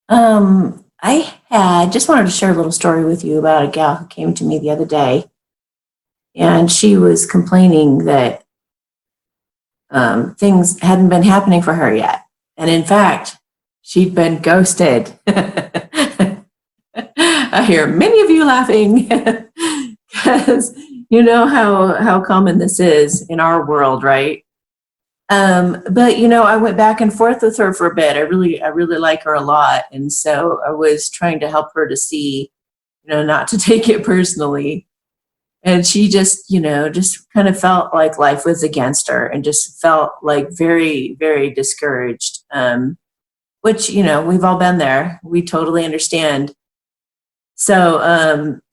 I just wanted to share a little story with you about a gal who came to me the other day, and she was complaining that things hadn't been happening for her yet. And in fact, she'd been ghosted. I hear many of you laughing because you know how common this is in our world, right? But I went back and forth with her for a bit. I really like her a lot, and so I was trying to help her to see, not to take it personally. And she just kind of felt like life was against her, and just felt like very, very discouraged. Which we've all been there. We totally understand. So,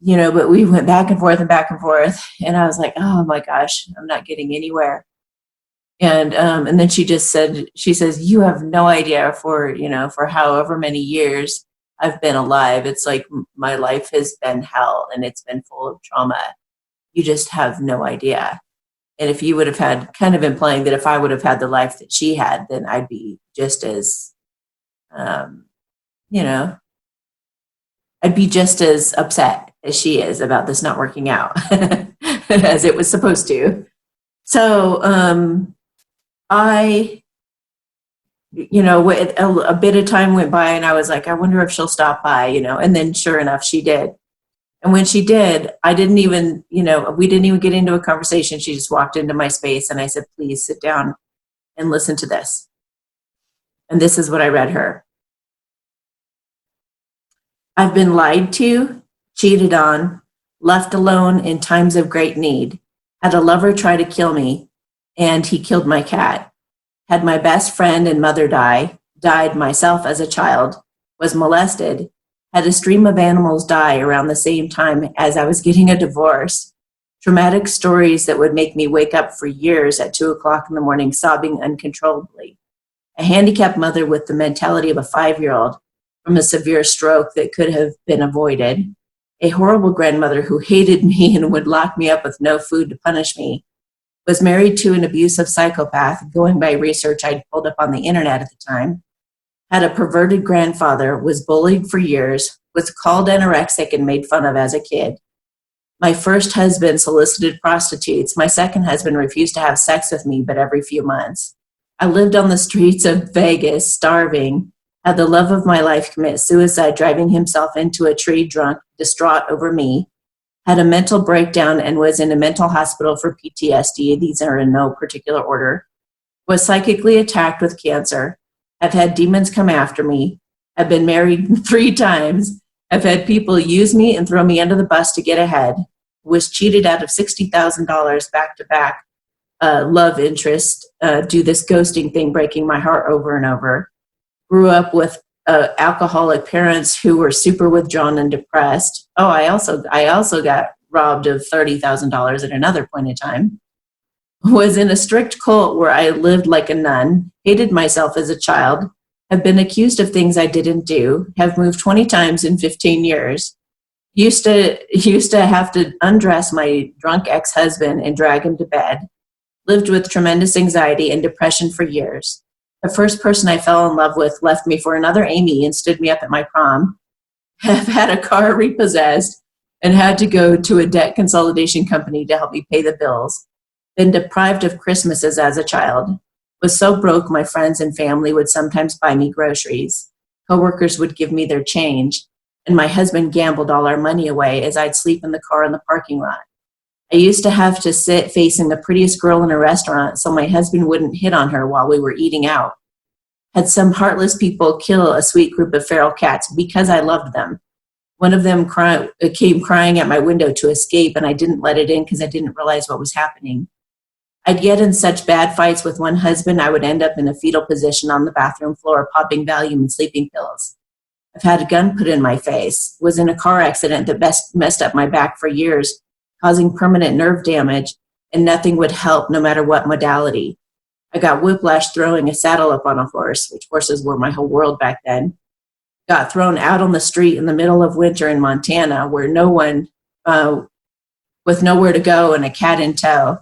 but we went back and forth and back and forth, and I was like, oh my gosh, I'm not getting anywhere. And then she says, you have no idea, for however many years I've been alive, it's like my life has been hell, and it's been full of trauma. You just have no idea. And if you would have had, kind of implying that if I would have had the life that she had, then I'd be just as, um, you know, I'd be just as upset as she is about this not working out as it was supposed to. So, I, a bit of time went by, and I was like, I wonder if she'll stop by, and then sure enough, she did. And when she did, I didn't even, we didn't even get into a conversation. She just walked into my space, and I said, please sit down and listen to this. And this is what I read her. I've been lied to, cheated on, left alone in times of great need, had a lover try to kill me, and he killed my cat, had my best friend and mother die, died myself as a child, was molested, had a stream of animals die around the same time as I was getting a divorce, traumatic stories that would make me wake up for years at 2 o'clock in the morning sobbing uncontrollably, a handicapped mother with the mentality of a 5-year-old from a severe stroke that could have been avoided, a horrible grandmother who hated me and would lock me up with no food to punish me, was married to an abusive psychopath, going by research I'd pulled up on the internet at the time, had a perverted grandfather, was bullied for years, was called anorexic and made fun of as a kid. My first husband solicited prostitutes. My second husband refused to have sex with me, but every few months. I lived on the streets of Vegas, starving, had the love of my life commit suicide, driving himself into a tree drunk, distraught over me, had a mental breakdown and was in a mental hospital for PTSD. These are in no particular order. Was psychically attacked with cancer. Have had demons come after me. Have been married 3 times. Have had people use me and throw me under the bus to get ahead. Was cheated out of $60,000 back to back. Love interest. Do this ghosting thing, breaking my heart over and over. Grew up with alcoholic parents who were super withdrawn and depressed. Oh, I also got robbed of $30,000 at another point in time. Was in a strict cult where I lived like a nun, hated myself as a child, have been accused of things I didn't do, have moved 20 times in 15 years, used to have to undress my drunk ex-husband and drag him to bed, lived with tremendous anxiety and depression for years. The first person I fell in love with left me for another Amy and stood me up at my prom, have had a car repossessed and had to go to a debt consolidation company to help me pay the bills, been deprived of Christmases as a child, was so broke my friends and family would sometimes buy me groceries, coworkers would give me their change, and my husband gambled all our money away as I'd sleep in the car in the parking lot. I used to have to sit facing the prettiest girl in a restaurant so my husband wouldn't hit on her while we were eating out. Had some heartless people kill a sweet group of feral cats because I loved them. One of them came crying at my window to escape, and I didn't let it in because I didn't realize what was happening. I'd get in such bad fights with one husband, I would end up in a fetal position on the bathroom floor, popping Valium and sleeping pills. I've had a gun put in my face, was in a car accident that messed up my back for years, causing permanent nerve damage, and nothing would help no matter what modality. I got whiplash throwing a saddle up on a horse, which horses were my whole world back then. Got thrown out on the street in the middle of winter in Montana where no one, with nowhere to go and a cat in tow.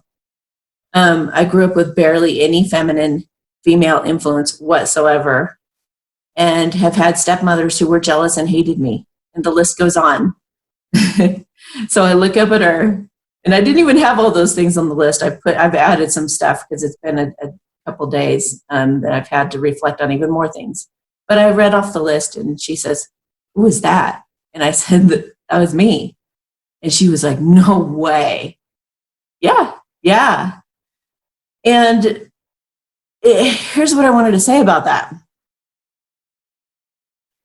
I grew up with barely any feminine female influence whatsoever. and have had stepmothers who were jealous and hated me. And the list goes on. So I look up at her, and I didn't even have all those things on the list. I've added some stuff because it's been a couple days that I've had to reflect on even more things. But I read off the list, and she says, "Who is that?" And I said, "That was me." And she was like, "No way." Yeah. And here's what I wanted to say about that.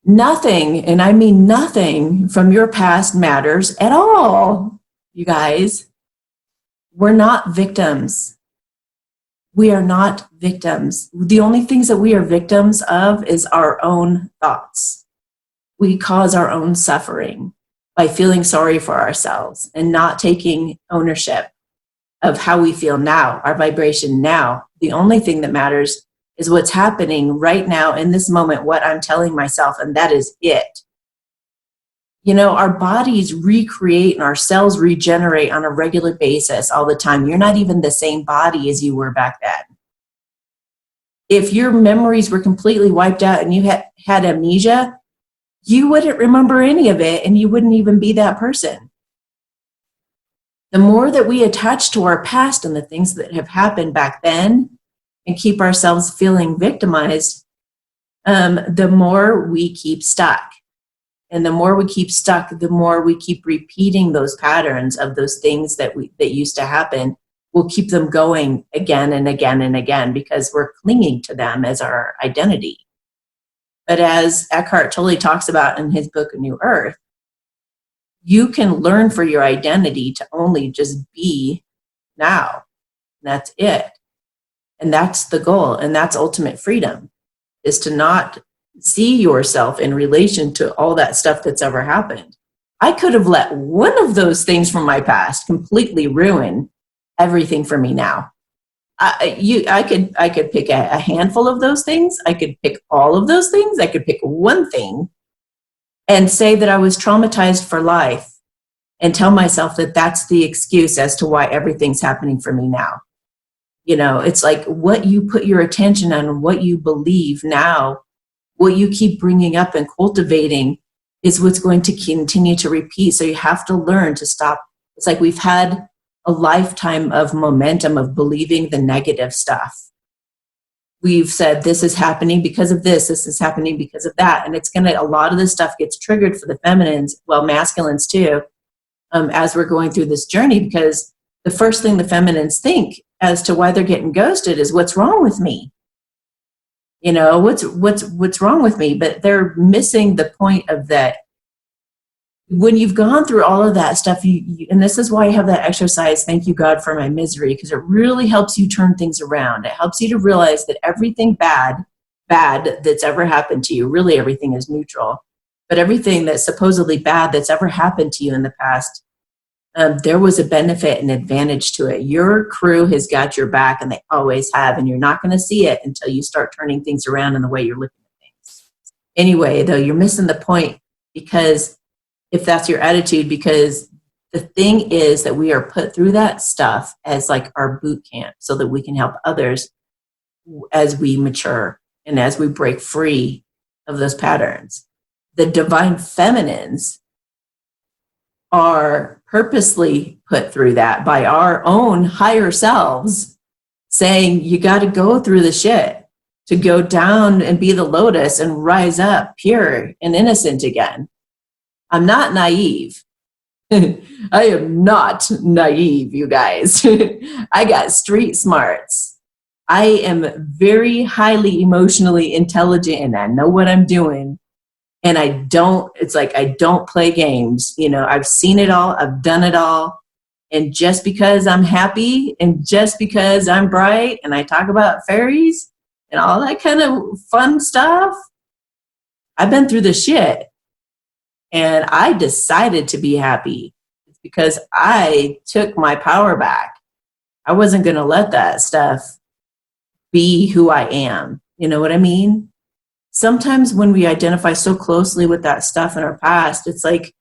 Nothing, and I mean nothing, from your past matters at all, you guys. We're not victims. We are not victims. The only things that we are victims of is our own thoughts. We cause our own suffering by feeling sorry for ourselves and not taking ownership of how we feel now, our vibration now. The only thing that matters is what's happening right now in this moment, what I'm telling myself, and that is it. You know, our bodies recreate and our cells regenerate on a regular basis all the time. You're not even the same body as you were back then. If your memories were completely wiped out and you had amnesia, you wouldn't remember any of it, and you wouldn't even be that person. The more that we attach to our past and the things that have happened back then and keep ourselves feeling victimized, the more we keep stuck. And the more we keep stuck, the more we keep repeating those patterns of those things that used to happen. We'll keep them going again and again and again because we're clinging to them as our identity. But as Eckhart Tolle talks about in his book, A New Earth, you can learn for your identity to only just be now. That's it. And that's the goal. And that's ultimate freedom, is to not see yourself in relation to all that stuff that's ever happened. I could have let one of those things from my past completely ruin everything for me now. I could pick a handful of those things. I could pick all of those things. I could pick one thing and say that I was traumatized for life and tell myself that that's the excuse as to why everything's happening for me now. You know, it's like what you put your attention on and what you believe now, what you keep bringing up and cultivating is what's going to continue to repeat. So you have to learn to stop. It's like we've had a lifetime of momentum of believing the negative stuff. We've said this is happening because of this is happening because of that. And it's a lot of this stuff gets triggered for the feminines, well, masculines too, as we're going through this journey, because the first thing the feminines think as to why they're getting ghosted is what's wrong with me? You know, what's wrong with me? But they're missing the point of that. When you've gone through all of that stuff, and this is why I have that exercise, thank you God for my misery, because it really helps you turn things around. It helps you to realize that everything bad that's ever happened to you, really everything is neutral, but everything that's supposedly bad that's ever happened to you in the past, there was a benefit and advantage to it. Your crew has got your back, and they always have, and you're not going to see it until you start turning things around in the way you're looking at things. Anyway, though, you're missing the point, because if that's your attitude, because the thing is that we are put through that stuff as like our boot camp so that we can help others as we mature and as we break free of those patterns. The divine feminines are purposely put through that by our own higher selves saying, you got to go through the shit to go down and be the lotus and rise up pure and innocent again. I'm not naive. I am not naive, you guys. I got street smarts. I am very highly emotionally intelligent, and I know what I'm doing. And I don't play games. You know, I've seen it all. I've done it all. And just because I'm happy and just because I'm bright and I talk about fairies and all that kind of fun stuff, I've been through the shit. And I decided to be happy. It's because I took my power back. I wasn't going to let that stuff be who I am. You know what I mean? Sometimes when we identify so closely with that stuff in our past, it's like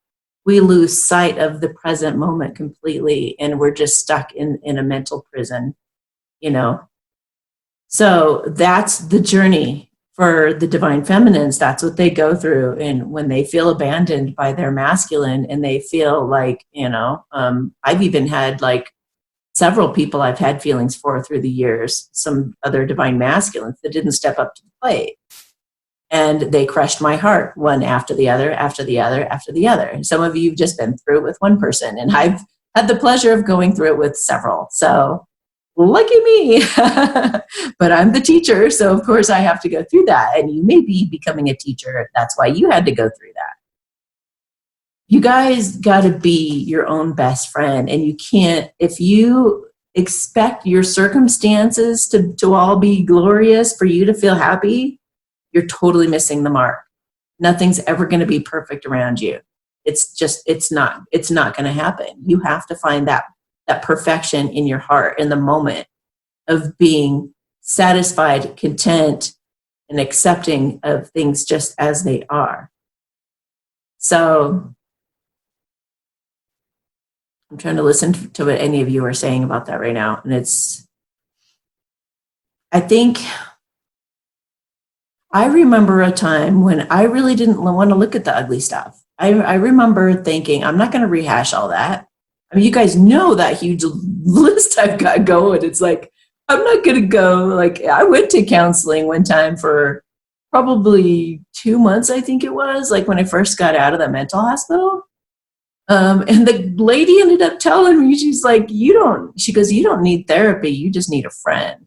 we lose sight of the present moment completely, and we're just stuck in a mental prison, you know? So that's the journey for the divine feminines, that's what they go through. And when they feel abandoned by their masculine and they feel like, I've even had like several people I've had feelings for through the years, some other divine masculines that didn't step up to the plate. And they crushed my heart one after the other, after the other, after the other. Some of you have just been through it with one person, and I've had the pleasure of going through it with several. So lucky me. But I'm the teacher, so of course I have to go through that. And you may be becoming a teacher. That's why you had to go through that. You guys got to be your own best friend. And you can't, if you expect your circumstances to all be glorious for you to feel happy, you're totally missing the mark. Nothing's ever going to be perfect around you. It's not going to happen. You have to find that perfection in your heart in the moment of being satisfied, content, and accepting of things just as they are. So I'm trying to listen to what any of you are saying about that right now. And I remember a time when I really didn't want to look at the ugly stuff. I remember thinking, I'm not going to rehash all that. I mean, you guys know that huge list I've got going. It's like, I'm not going to go. Like, I went to counseling one time for probably 2 months, I think it was, like when I first got out of the mental hospital. And the lady ended up telling me, she's like, you don't need therapy. You just need a friend.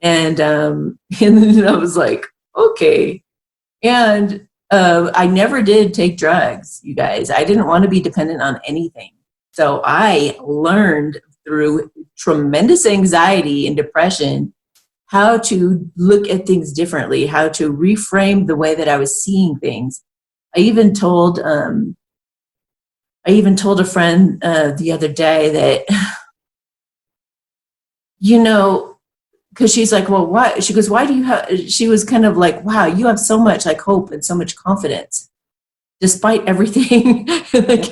And then I was like, okay. And I never did take drugs, you guys. I didn't want to be dependent on anything. So I learned through tremendous anxiety and depression how to look at things differently, how to reframe the way that I was seeing things. I even told a friend the other day that, because she's like, well, why? She goes, why do you have, she was kind of like, wow, you have so much like hope and so much confidence despite everything. Like,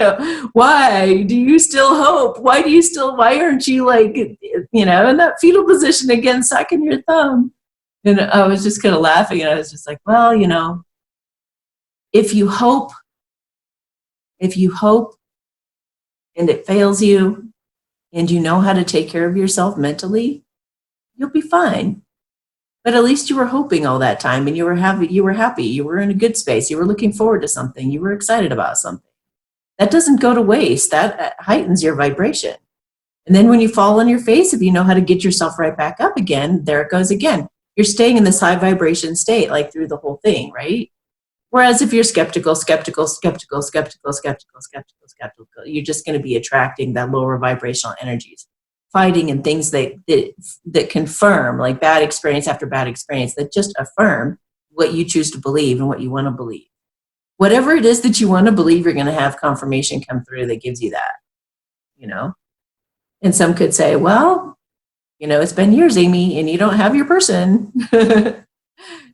why do you still hope? Why aren't you like, in that fetal position again, sucking your thumb? And I was just kind of laughing, and I was just like, well, if you hope and it fails you and you know how to take care of yourself mentally, you'll be fine. But at least you were hoping all that time, and you were happy, you were in a good space, you were looking forward to something, you were excited about something. That doesn't go to waste. That heightens your vibration. And then when you fall on your face, if you know how to get yourself right back up again, there it goes again. You're staying in this high vibration state like through the whole thing, right? Whereas if you're skeptical, you're just going to be attracting that lower vibrational energies, fighting and things that confirm, like bad experience after bad experience, that just affirm what you choose to believe and what you want to believe. Whatever it is that you want to believe, you're going to have confirmation come through that gives you that, And some could say, well, it's been years, Amy, and you don't have your person.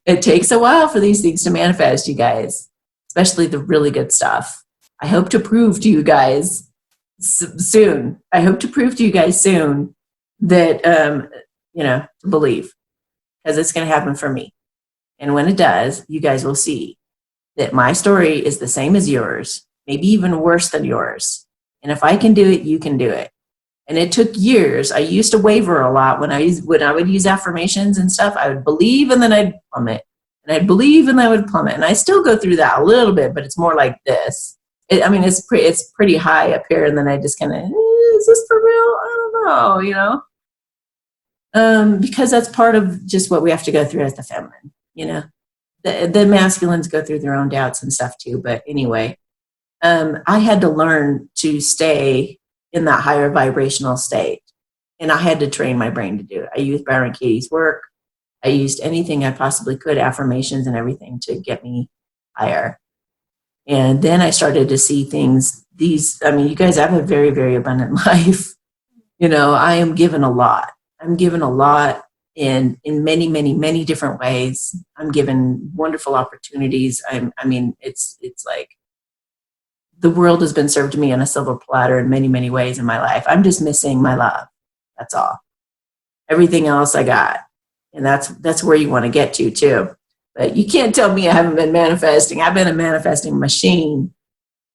It takes a while for these things to manifest, you guys, especially the really good stuff. I hope to prove to you guys soon. I hope to prove to you guys soon that, to believe, because it's going to happen for me. And when it does, you guys will see that my story is the same as yours, maybe even worse than yours. And if I can do it, you can do it. And it took years. I used to waver a lot when I would use affirmations and stuff. I would believe and then I'd plummet. And I'd believe and I would plummet. And I still go through that a little bit, but it's more like this. It's pretty high up here, and then I just kind of, is this for real? I don't know, because that's part of just what we have to go through as the feminine, The masculines go through their own doubts and stuff too. But anyway, I had to learn to stay in that higher vibrational state. And I had to train my brain to do it. I used Byron Katie's work. I used anything I possibly could, affirmations and everything, to get me higher. And then I started to see things, you guys have a very, very abundant life. I am given a lot. I'm given a lot in many, many, many different ways. I'm given wonderful opportunities. It's like, the world has been served to me on a silver platter in many, many ways in my life. I'm just missing my love. That's all. Everything else I got. And that's where you want to get to too. But you can't tell me I haven't been manifesting. I've been a manifesting machine.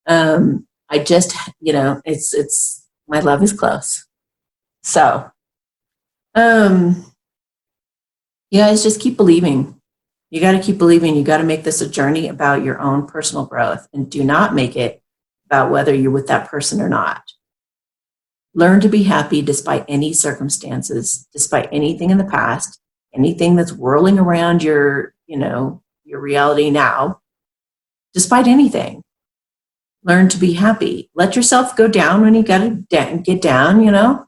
I just, it's my love is close. So, you guys just keep believing. You got to keep believing. You got to make this a journey about your own personal growth, and do not make it about whether you're with that person or not. Learn to be happy despite any circumstances, despite anything in the past, anything that's whirling around your reality now, despite anything. Learn to be happy. Let yourself go down when you got to get down,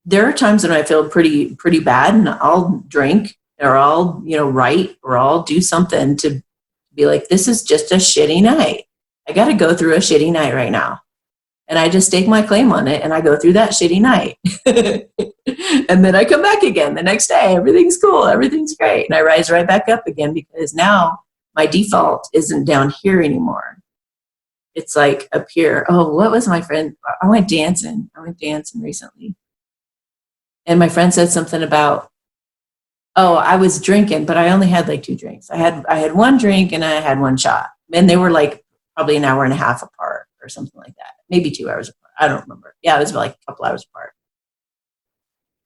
there are times when I feel pretty bad, and I'll drink, or I'll, write, or I'll do something to be like, this is just a shitty night. I got to go through a shitty night right now. And I just stake my claim on it, and I go through that shitty night. And then I come back again the next day. Everything's cool. Everything's great. And I rise right back up again, because now my default isn't down here anymore. It's like up here. Oh, what was my friend? I went dancing recently. And my friend said something about, I was drinking, but I only had like 2 drinks. I had 1 drink and I had 1 shot. And they were like probably an hour and a half apart or something like that. Maybe 2 hours apart. I don't remember. Yeah, it was like a couple hours apart.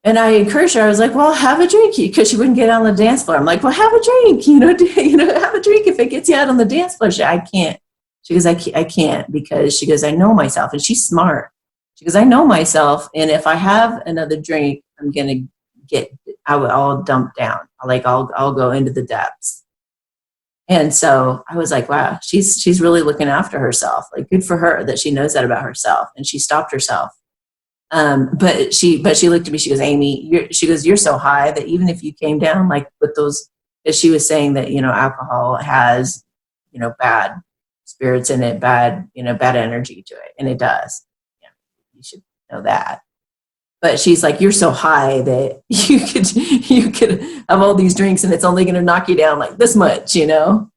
And I encouraged her. I was like, well, have a drink, because she wouldn't get on the dance floor. I'm like, well, have a drink, have a drink if it gets you out on the dance floor. I can't. She goes, I can't, because she goes, I know myself. And she's smart. She goes, I know myself. And if I have another drink, I'm going to I'll dump down. I'll go into the depths. And so I was like, wow, she's really looking after herself. Like, good for her that she knows that about herself. And she stopped herself. But she looked at me, she goes, Amy, you're so high that even if you came down, like with those, as she was saying that, alcohol has, bad spirits in it, bad energy to it. And it does. You should know that. But she's like, you're so high that you could have all these drinks and it's only going to knock you down like this much, And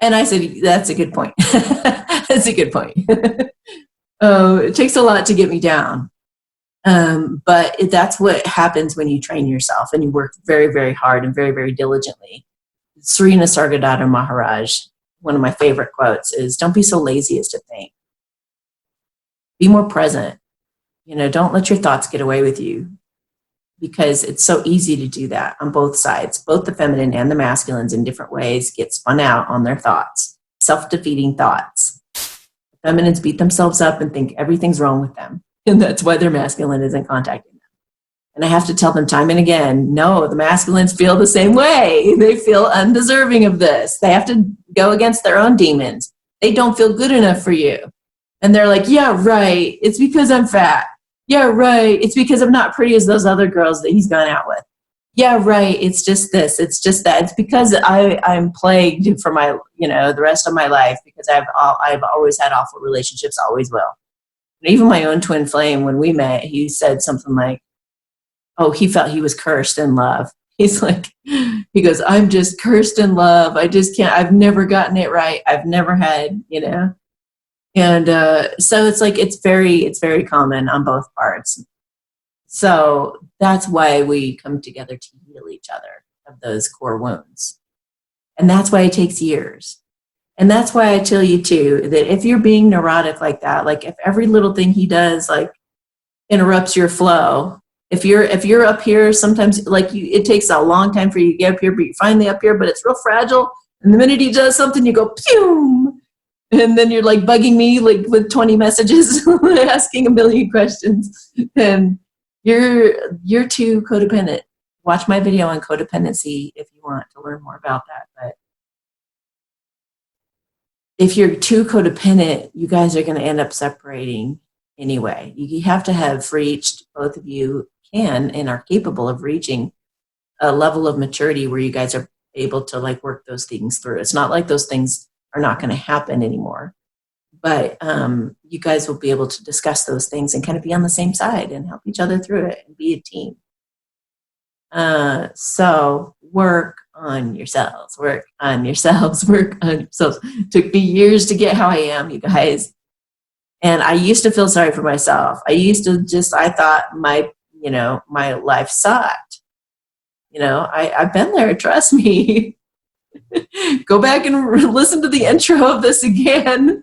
I said, that's a good point. That's a good point. It takes a lot to get me down. But that's what happens when you train yourself and you work very, very hard and very, very diligently. Srina Sargadada Maharaj, one of my favorite quotes is, don't be so lazy as to think. Be more present. Don't let your thoughts get away with you, because it's so easy to do that on both sides. Both the feminine and the masculines in different ways get spun out on their thoughts, self-defeating thoughts. The feminines beat themselves up and think everything's wrong with them. And that's why their masculine isn't contacting them. And I have to tell them time and again, no, the masculines feel the same way. They feel undeserving of this. They have to go against their own demons. They don't feel good enough for you. And they're like, yeah, right. It's because I'm fat. Yeah, right. It's because I'm not pretty as those other girls that he's gone out with. Yeah, right. It's just this. It's just that. It's because I'm plagued for my, the rest of my life, because I've always had awful relationships, always will. And even my own twin flame, when we met, he said something like, oh, he felt he was cursed in love. He's like, he goes, I'm just cursed in love. I just can't, I've never gotten it right. I've never had, And so it's like, it's very common on both parts. So that's why we come together to heal each other of those core wounds. And that's why it takes years. And that's why I tell you too, that if you're being neurotic like that, like if every little thing he does, like interrupts your flow, if you're up here, sometimes like it takes a long time for you to get up here, but you're finally up here, but it's real fragile. And the minute he does something, you go, pew! And then you're like bugging me like with 20 messages, asking a million questions. And you're too codependent. Watch my video on codependency if you want to learn more about that. But if you're too codependent, you guys are going to end up separating anyway. You have to have reached, both of you can and are capable of reaching a level of maturity where you guys are able to like work those things through. It's not like those things are not going to happen anymore, but you guys will be able to discuss those things and kind of be on the same side and help each other through it and be a team. So work on yourselves, work on yourselves. It took me years to get how I am, you guys. And I used to feel sorry for myself. I thought my life sucked. I've been there, trust me. Go back and listen to the intro of this again.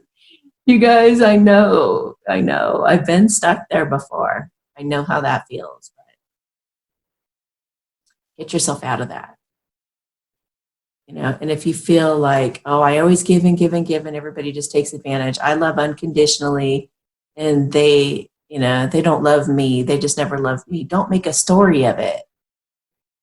You guys, I know. I've been stuck there before. I know how that feels. But get yourself out of that. And if you feel like, oh, I always give and give and give and everybody just takes advantage. I love unconditionally and they don't love me. They just never loved me. Don't make a story of it.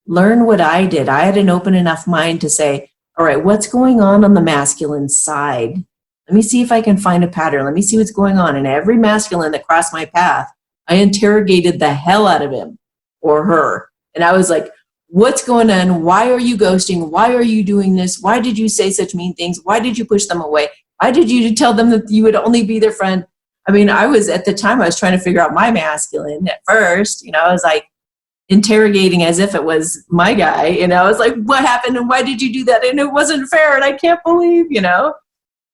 Learn what I did. I had an open enough mind to say, all right, what's going on the masculine side? Let me see if I can find a pattern. Let me see what's going on. And every masculine that crossed my path, I interrogated the hell out of him or her. And I was like, what's going on? Why are you ghosting? Why are you doing this? Why did you say such mean things? Why did you push them away? Why did you tell them that you would only be their friend? I mean, I was trying to figure out my masculine at first. I was like interrogating as if it was my guy. I was like, what happened? And why did you do that? And it wasn't fair. And I can't believe,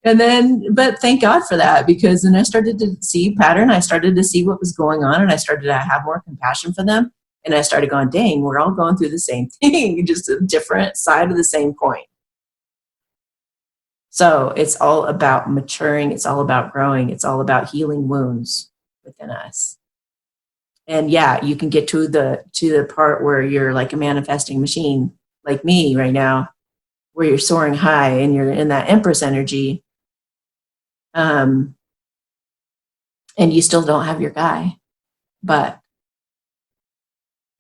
And then, but thank God for that, because then I started to see pattern. I started to see what was going on, and I started to have more compassion for them. And I started going, dang, we're all going through the same thing, just a different side of the same coin. So it's all about maturing. It's all about growing. It's all about healing wounds within us. And yeah, you can get to the part where you're like a manifesting machine, like me right now, where you're soaring high and you're in that Empress energy. And you still don't have your guy, but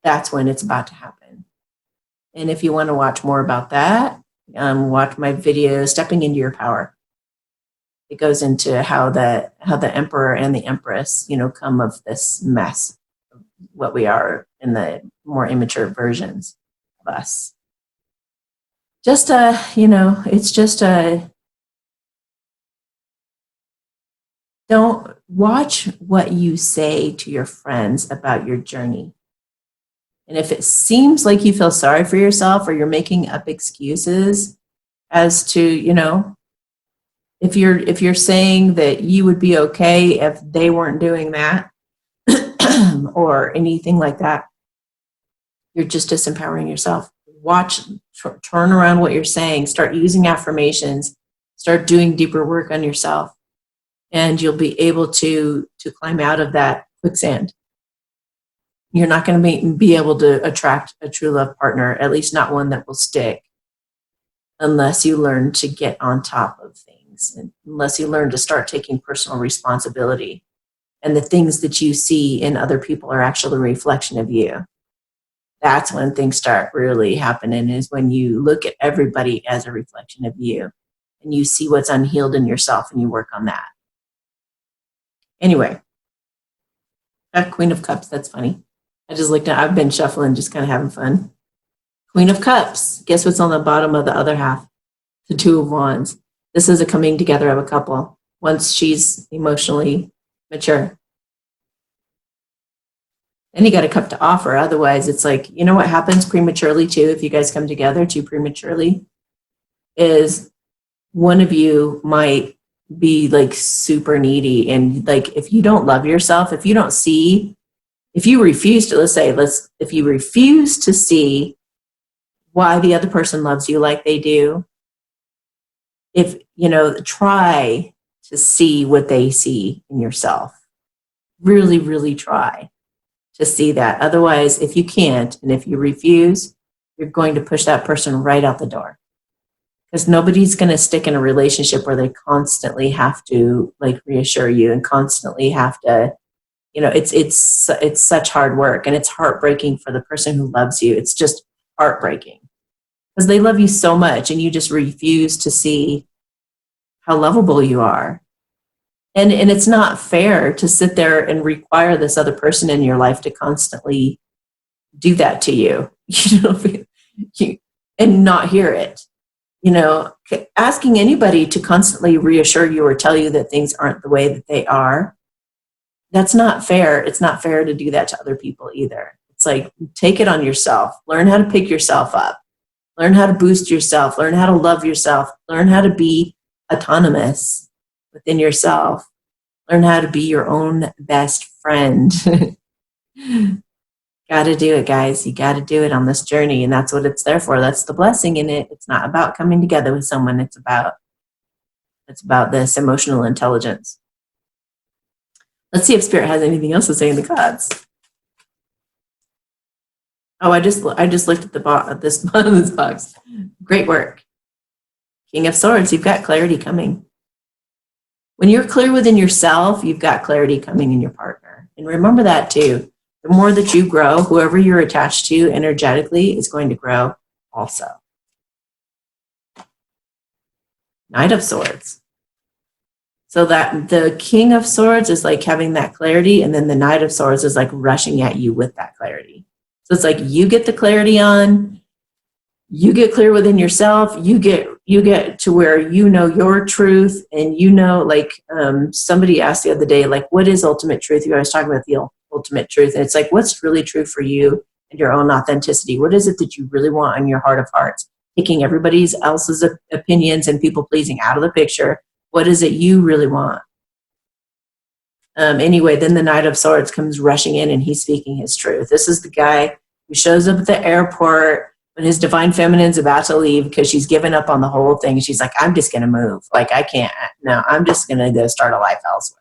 that's when it's about to happen. And if you want to watch more about that, watch my video, Stepping into Your Power. It goes into how the emperor and the empress, come of this mess, of what we are in the more immature versions of us. Just it's just don't watch what you say to your friends about your journey. And if it seems like you feel sorry for yourself or you're making up excuses as to, if you're saying that you would be okay if they weren't doing that or anything like that, you're just disempowering yourself. Turn around what you're saying, start using affirmations, start doing deeper work on yourself, and you'll be able to climb out of that quicksand. You're not going to be able to attract a true love partner, at least not one that will stick, unless you learn to get on top of things, and unless you learn to start taking personal responsibility. And the things that you see in other people are actually a reflection of you. That's when things start really happening, is when you look at everybody as a reflection of you and you see what's unhealed in yourself and you work on that. Anyway, that Queen of Cups, that's funny. I've been shuffling, just kind of having fun. Queen of Cups. Guess what's on the bottom of the other half? The Two of Wands. This is a coming together of a couple once she's emotionally mature. And you got a cup to offer. Otherwise, it's like, what happens prematurely too, if you guys come together too prematurely, is one of you might be like super needy. And like, if you don't love yourself, if you refuse to see why the other person loves you like they do, try to see what they see in yourself. Really, really try to see that. Otherwise, if you can't, and if you refuse, you're going to push that person right out the door. Because nobody's going to stick in a relationship where they constantly have to like reassure you and constantly have to, it's such hard work, and it's heartbreaking for the person who loves you. It's just heartbreaking because they love you so much and you just refuse to see how lovable you are. And it's not fair to sit there and require this other person in your life to constantly do that to you, and not hear it. Asking anybody to constantly reassure you or tell you that things aren't the way that they are, that's not fair. It's not fair to do that to other people either. It's like, take it on yourself. Learn how to pick yourself up. Learn how to boost yourself. Learn how to love yourself. Learn how to be autonomous within yourself. Learn how to be your own best friend. Got to do it, guys. You got to do it on this journey. And that's what it's there for. That's the blessing in it. It's not about coming together with someone. It's about this emotional intelligence. Let's see if Spirit has anything else to say in the cards. Oh, I just looked at this bottom of this box. Great work. King of Swords, you've got clarity coming. When you're clear within yourself, you've got clarity coming in your partner. And remember that too. The more that you grow, whoever you're attached to energetically is going to grow also. Knight of Swords. So that the King of Swords is like having that clarity, and then the Knight of Swords is like rushing at you with that clarity. So it's like you get the clarity on, you get clear within yourself, you get to where you know your truth, and you know, like somebody asked the other day, like, what is ultimate truth? You guys talking about the ultimate truth, and it's like, what's really true for you and your own authenticity? What is it that you really want in your heart of hearts? Taking everybody else's opinions and people pleasing out of the picture. What is it you really want? Anyway, then the Knight of Swords comes rushing in, and he's speaking his truth. This is the guy who shows up at the airport when his divine feminine's about to leave because she's given up on the whole thing. She's like, I'm just going to move. Like, I can't. No, I'm just going to go start a life elsewhere.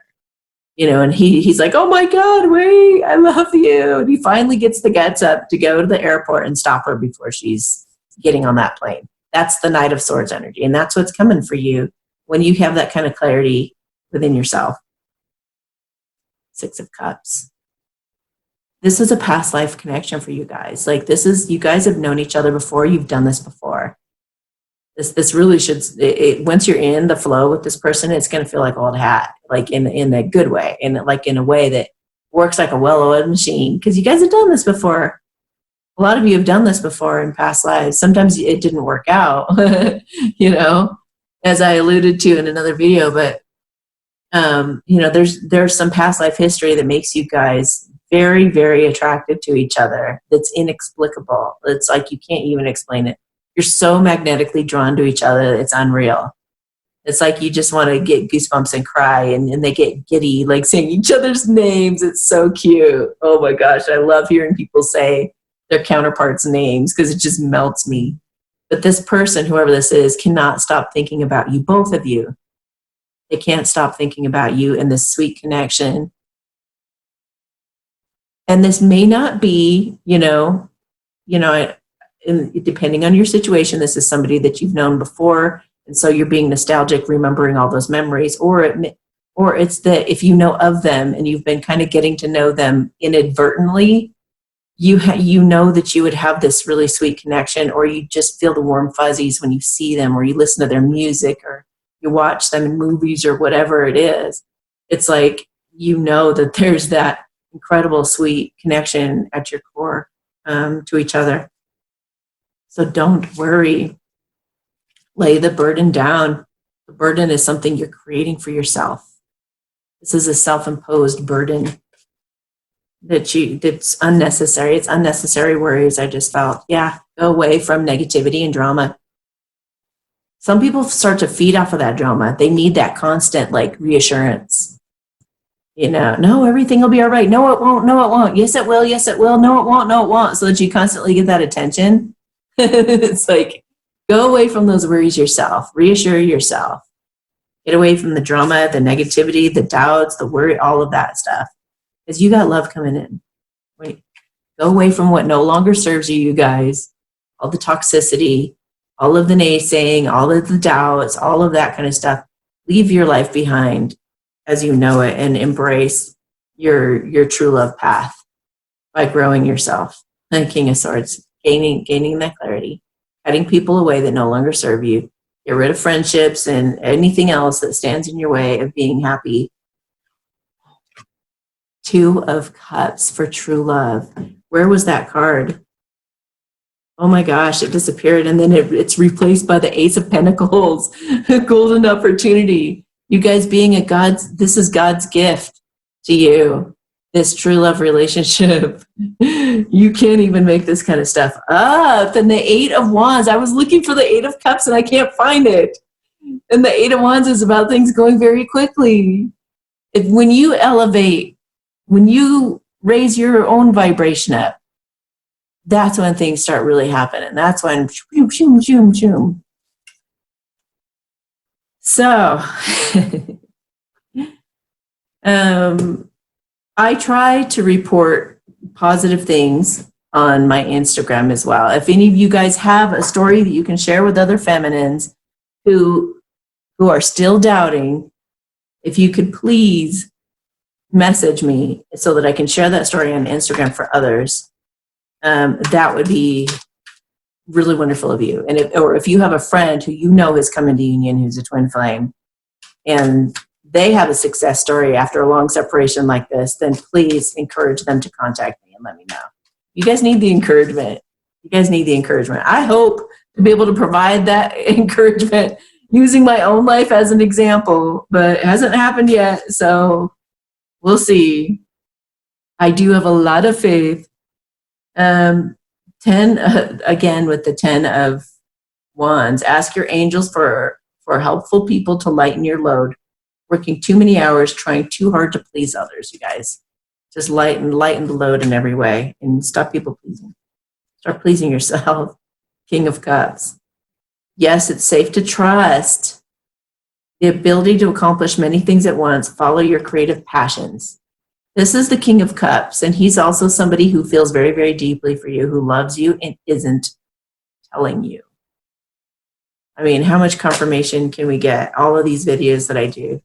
You know, and he's like, oh my God, wait, I love you. And he finally gets the guts up to go to the airport and stop her before she's getting on that plane. That's the Knight of Swords energy. And that's what's coming for you when you have that kind of clarity within yourself. Six of Cups. This is a past life connection for you guys. Like, this is, you guys have known each other before. You've done this before. This really should, once you're in the flow with this person, it's going to feel like old hat, like in a good way, and like in a way that works like a well-oiled machine, because you guys have done this before. A lot of you have done this before in past lives. Sometimes it didn't work out, you know, as I alluded to in another video, but you know, there's some past life history that makes you guys very, very attracted to each other. That's inexplicable. It's like you can't even explain it. You're so magnetically drawn to each other, it's unreal. It's like you just want to get goosebumps and cry, and they get giddy, like saying each other's names. It's so cute. Oh my gosh, I love hearing people say their counterparts' names because it just melts me. But this person, whoever this is, cannot stop thinking about you, both of you. They can't stop thinking about you and this sweet connection. And this may not be, you know, depending on your situation, this is somebody that you've known before, and so you're being nostalgic, remembering all those memories, or it's that if you know of them and you've been kind of getting to know them inadvertently, you know that you would have this really sweet connection, or you just feel the warm fuzzies when you see them, or you listen to their music, or you watch them in movies, or whatever it is. It's like, you know that there's that incredible sweet connection at your core to each other. So don't worry. Lay the burden down. The burden is something you're creating for yourself. This is a self-imposed burden that's unnecessary. It's unnecessary worries, I just felt. Yeah, go away from negativity and drama. Some people start to feed off of that drama. They need that constant, like, reassurance. You know, no, everything will be all right. No, it won't. No, it won't. Yes, it will. Yes, it will. No, it won't. No, it won't. So that you constantly get that attention. It's like, go away from those worries yourself. Reassure yourself. Get away from the drama, the negativity, the doubts, the worry, all of that stuff. Because you got love coming in. Wait, go away from what no longer serves you, you guys. All the toxicity, all of the naysaying, all of the doubts, all of that kind of stuff. Leave your life behind as you know it, and embrace your true love path by growing yourself. And King of Swords, gaining that clarity, cutting people away that no longer serve you. Get rid of friendships and anything else that stands in your way of being happy. Two of Cups for true love. Where was that card? Oh my gosh, it disappeared, and then it's replaced by the Ace of Pentacles. Golden opportunity. You guys being this is God's gift to you. This true love relationship. You can't even make this kind of stuff up. And the Eight of Wands. I was looking for the Eight of Cups and I can't find it. And the Eight of Wands is about things going very quickly. When you elevate, when you raise your own vibration up, that's when things start really happening. That's when shoom, shoom, shoom, shoom. So I try to report positive things on my Instagram as well. If any of you guys have a story that you can share with other feminines who are still doubting, if you could please message me so that I can share that story on Instagram for others, that would be really wonderful of you. And if you have a friend who you know has come into union who's a twin flame, and they have a success story after a long separation like this, then please encourage them to contact me and let me know. You guys need the encouragement. You guys need the encouragement. I hope to be able to provide that encouragement using my own life as an example, but it hasn't happened yet, so we'll see. I do have a lot of faith. 10, again, with the 10 of Wands, ask your angels for helpful people to lighten your load. Working too many hours, trying too hard to please others, you guys. Just lighten the load in every way and stop people pleasing. Start pleasing yourself. King of Cups. Yes, it's safe to trust. The ability to accomplish many things at once. Follow your creative passions. This is the King of Cups, and he's also somebody who feels very, very deeply for you, who loves you and isn't telling you. I mean, how much confirmation can we get? All of these videos that I do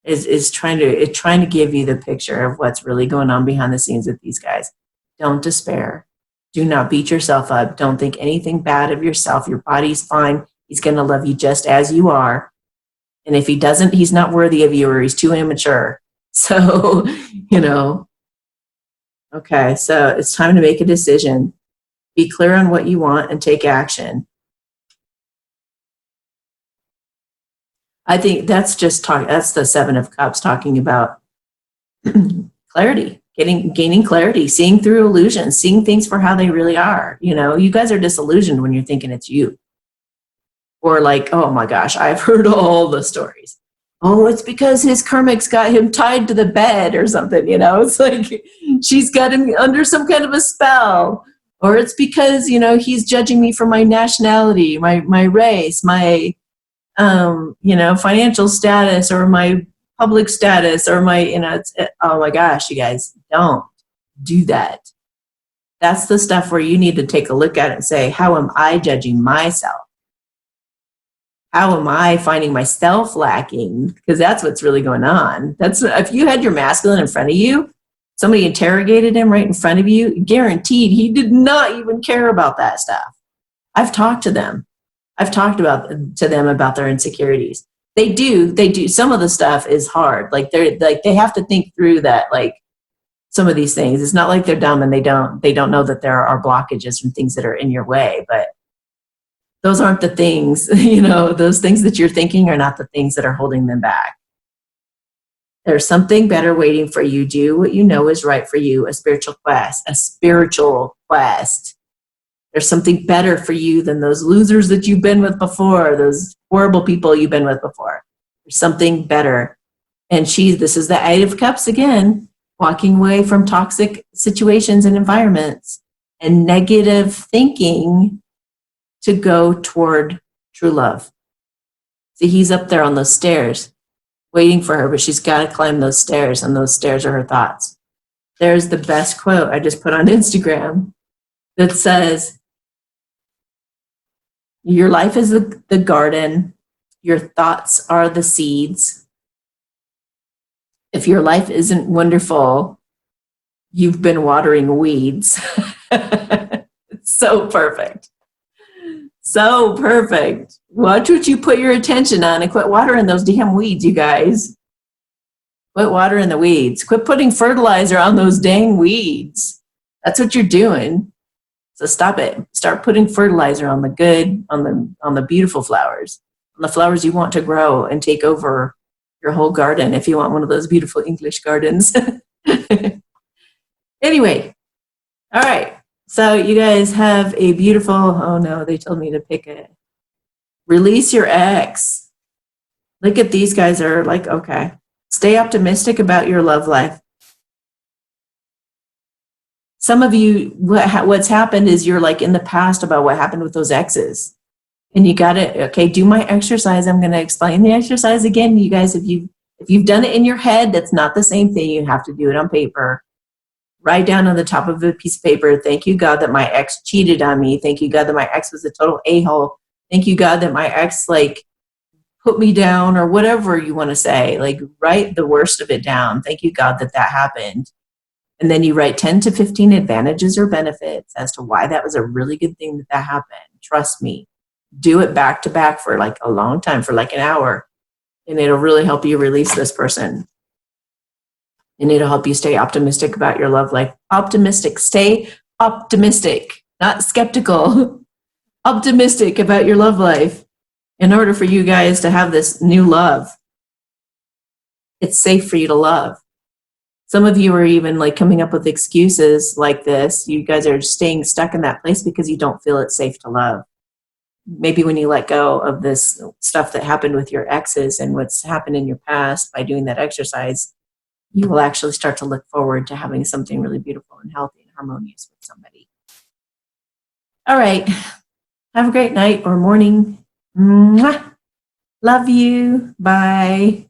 is trying to give you the picture of what's really going on behind the scenes with these guys. Don't despair. Do not beat yourself up. Don't think anything bad of yourself. Your body's fine. He's going to love you just as you are. And if he doesn't, he's not worthy of you, or he's too immature. So, okay, so it's time to make a decision. Be clear on what you want and take action. I think that's that's the Seven of Cups talking about clarity, gaining clarity, seeing through illusions, seeing things for how they really are. You guys are disillusioned when you're thinking it's you. Or like, oh my gosh, I've heard all the stories. Oh, it's because his karmic's got him tied to the bed or something, It's like she's got him under some kind of a spell. Or it's because, he's judging me for my nationality, my race, my financial status, or my public status, or my, oh my gosh, you guys, don't do that. That's the stuff where you need to take a look at it and say, how am I judging myself? How am I finding myself lacking? Because that's what's really going on. That's if you had your masculine in front of you, somebody interrogated him right in front of you, guaranteed he did not even care about that stuff. I've talked to them. I've talked to them about their insecurities. They do. Some of the stuff is hard. Like they have to think through that. Like some of these things, it's not like they're dumb and they don't know that there are blockages from things that are in your way. But those aren't the things. Those things that you're thinking are not the things that are holding them back. There's something better waiting for you. Do what you know is right for you. A spiritual quest. There's something better for you than those losers that you've been with before, those horrible people you've been with before. There's something better. And this is the Eight of Cups again, walking away from toxic situations and environments and negative thinking to go toward true love. See, he's up there on those stairs waiting for her, but she's got to climb those stairs, and those stairs are her thoughts. There's the best quote I just put on Instagram that says, your life is the garden. Your thoughts are the seeds. If your life isn't wonderful, you've been watering weeds. It's so perfect. So perfect. Watch what you put your attention on and quit watering those damn weeds, you guys. Quit watering the weeds. Quit putting fertilizer on those dang weeds. That's what you're doing. So stop it. Start putting fertilizer on the good, on the beautiful flowers, on the flowers you want to grow and take over your whole garden if you want one of those beautiful English gardens. Anyway, all right. So you guys have a beautiful, oh no, they told me to pick it. Release your ex. Look at these guys are like, okay. Stay optimistic about your love life. some of you, what's happened is you're like in the past about what happened with those exes. And you got to, okay, do my exercise. I'm going to explain the exercise again. You guys, if you've done it in your head, that's not the same thing. You have to do it on paper. Write down on the top of a piece of paper, thank you, God, that my ex cheated on me. Thank you, God, that my ex was a total a-hole. Thank you, God, that my ex, like, put me down, or whatever you want to say. Like, write the worst of it down. Thank you, God, that that happened. And then you write 10 to 15 advantages or benefits as to why that was a really good thing that happened. Trust me. Do it back to back for like a long time, for like an hour. And it'll really help you release this person. And it'll help you stay optimistic about your love life. Optimistic. Stay optimistic, not skeptical. Optimistic about your love life. In order for you guys to have this new love, it's safe for you to love. Some of you are even like coming up with excuses like this. You guys are staying stuck in that place because you don't feel it's safe to love. Maybe when you let go of this stuff that happened with your exes and what's happened in your past by doing that exercise, you will actually start to look forward to having something really beautiful and healthy and harmonious with somebody. All right. Have a great night or morning. Mwah. Love you. Bye.